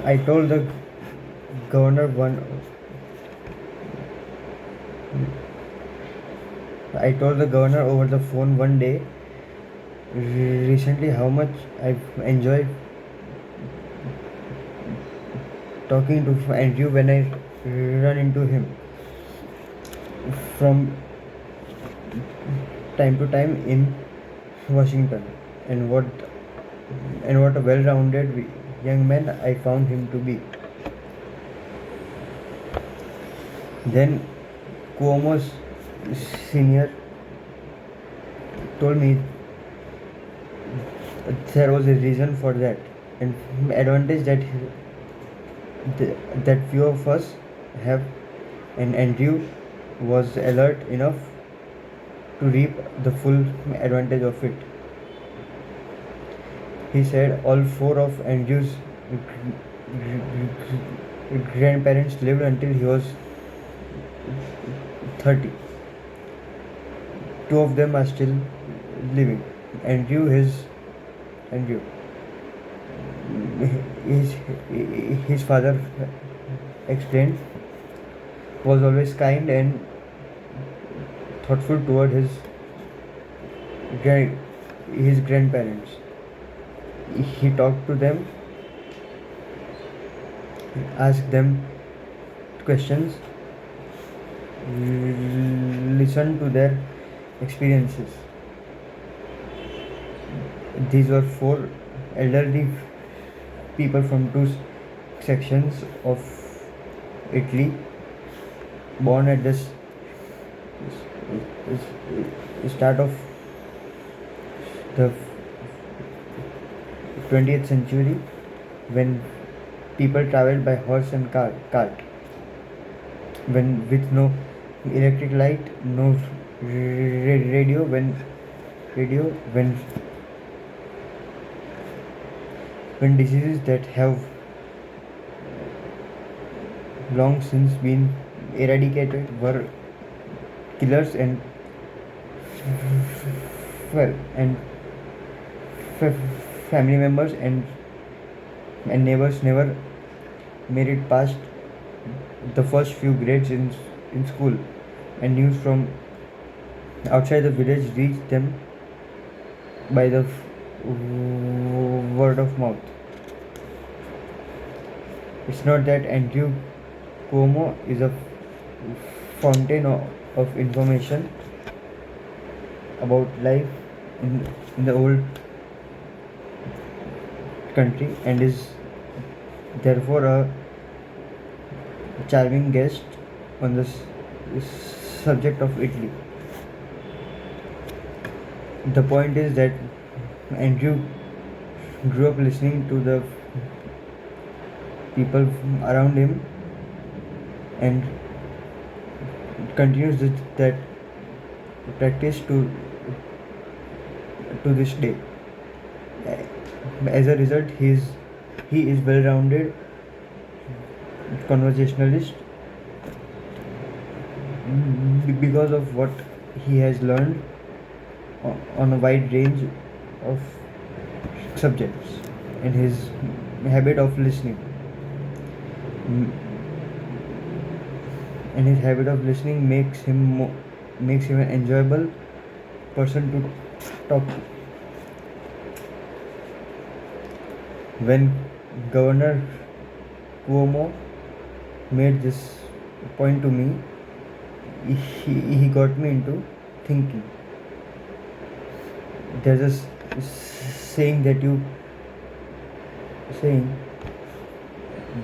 I told the governor one. I told the governor over the phone one day recently how much I've enjoyed talking to Andrew when I run into him from time to time in Washington, and what a well-rounded young man I found him to be. Then Cuomo's senior told me there was a reason for that, and advantage that few of us have, and Andrew was alert enough to reap the full advantage of it. He said all four of Andrew's grandparents lived until he was 30. Two of them are still living. Andrew, his, his father explained, was always kind and thoughtful toward his grandparents. He talked to them, asked them questions, listened to their experiences. These were four elderly people from two sections of Italy, born at the start of the 20th century, when people traveled by horse and cart, when with no electric light, no radio, radio when diseases that have long since been eradicated were killers, and well, and family members and neighbors never made it past the first few grades in school, and news from outside the village reached them by the word of mouth. It's not that Andrew Cuomo is a fountain of information about life in the old country, and is therefore a charming guest on the subject of Italy. The point is that Andrew grew up listening to the people around him, and continues that practice to this day. As a result, he is well-rounded conversationalist because of what he has learned on a wide range of subjects, and his habit of listening. And his habit of listening makes him an enjoyable person to talk to. When Governor Cuomo made this point to me, he got me into thinking. There's a saying saying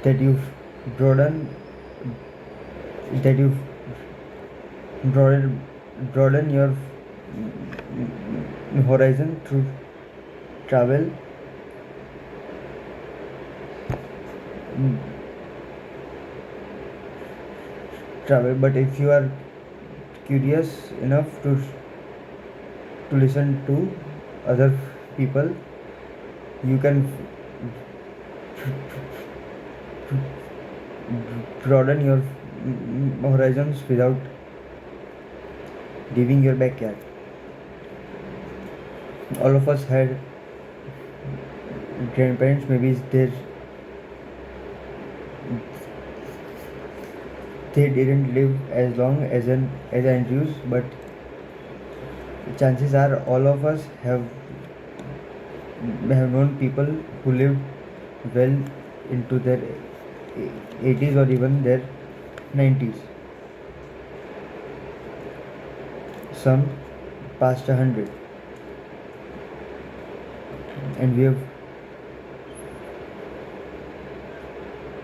that you've broaden that you've broaden your horizon through travel, but if you are curious enough to listen to other people, you can broaden your horizons without leaving your backyard. All of us had grandparents, maybe their They didn't live as long as Andrews, but chances are all of us have known people who lived well into their 80s or even their 90s. Some past 100, and we have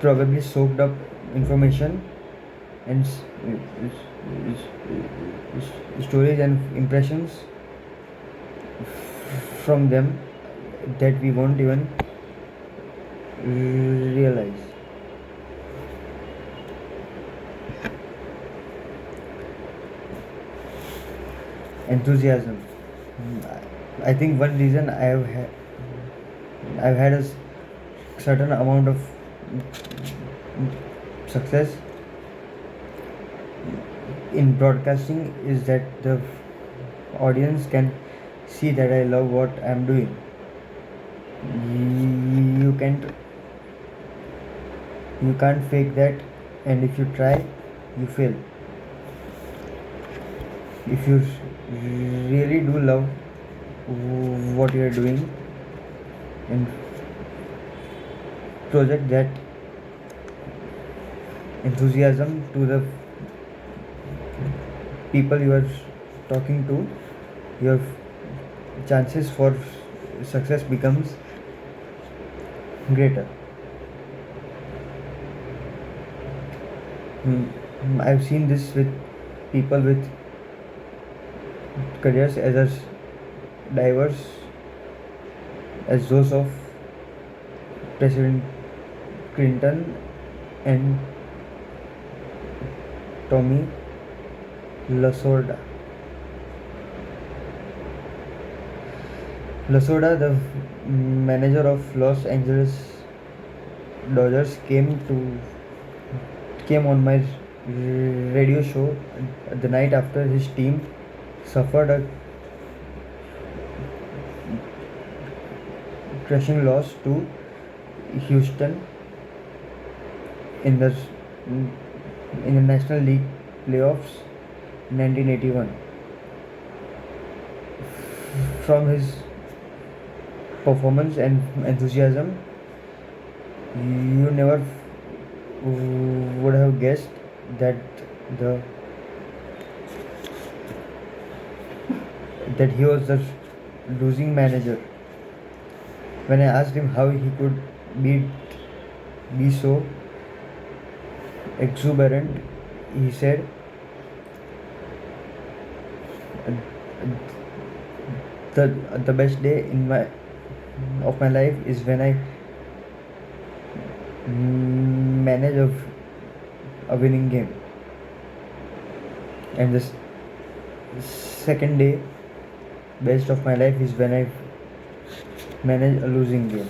probably soaked up information and stories and impressions from them that we won't even realize. Enthusiasm. I think one reason I've had a certain amount of success in broadcasting is that the audience can see that I love what I'm doing. You can't fake that, and if you try, you fail. If you really do love what you're doing and project that enthusiasm to the people you are talking to, your chances for success becomes greater. I've seen this with people with careers as diverse as those of President Clinton and Tommy Lasorda. Lasorda, the manager of Los Angeles Dodgers, came on my radio show the night after his team suffered a crushing loss to Houston in the National League playoffs in 1981. From his performance and enthusiasm, you never would have guessed that the that he was the losing manager. When I asked him how he could be so exuberant, he said, the the best day of my life is when I manage a winning game, and the second day best of my life is when I manage a losing game.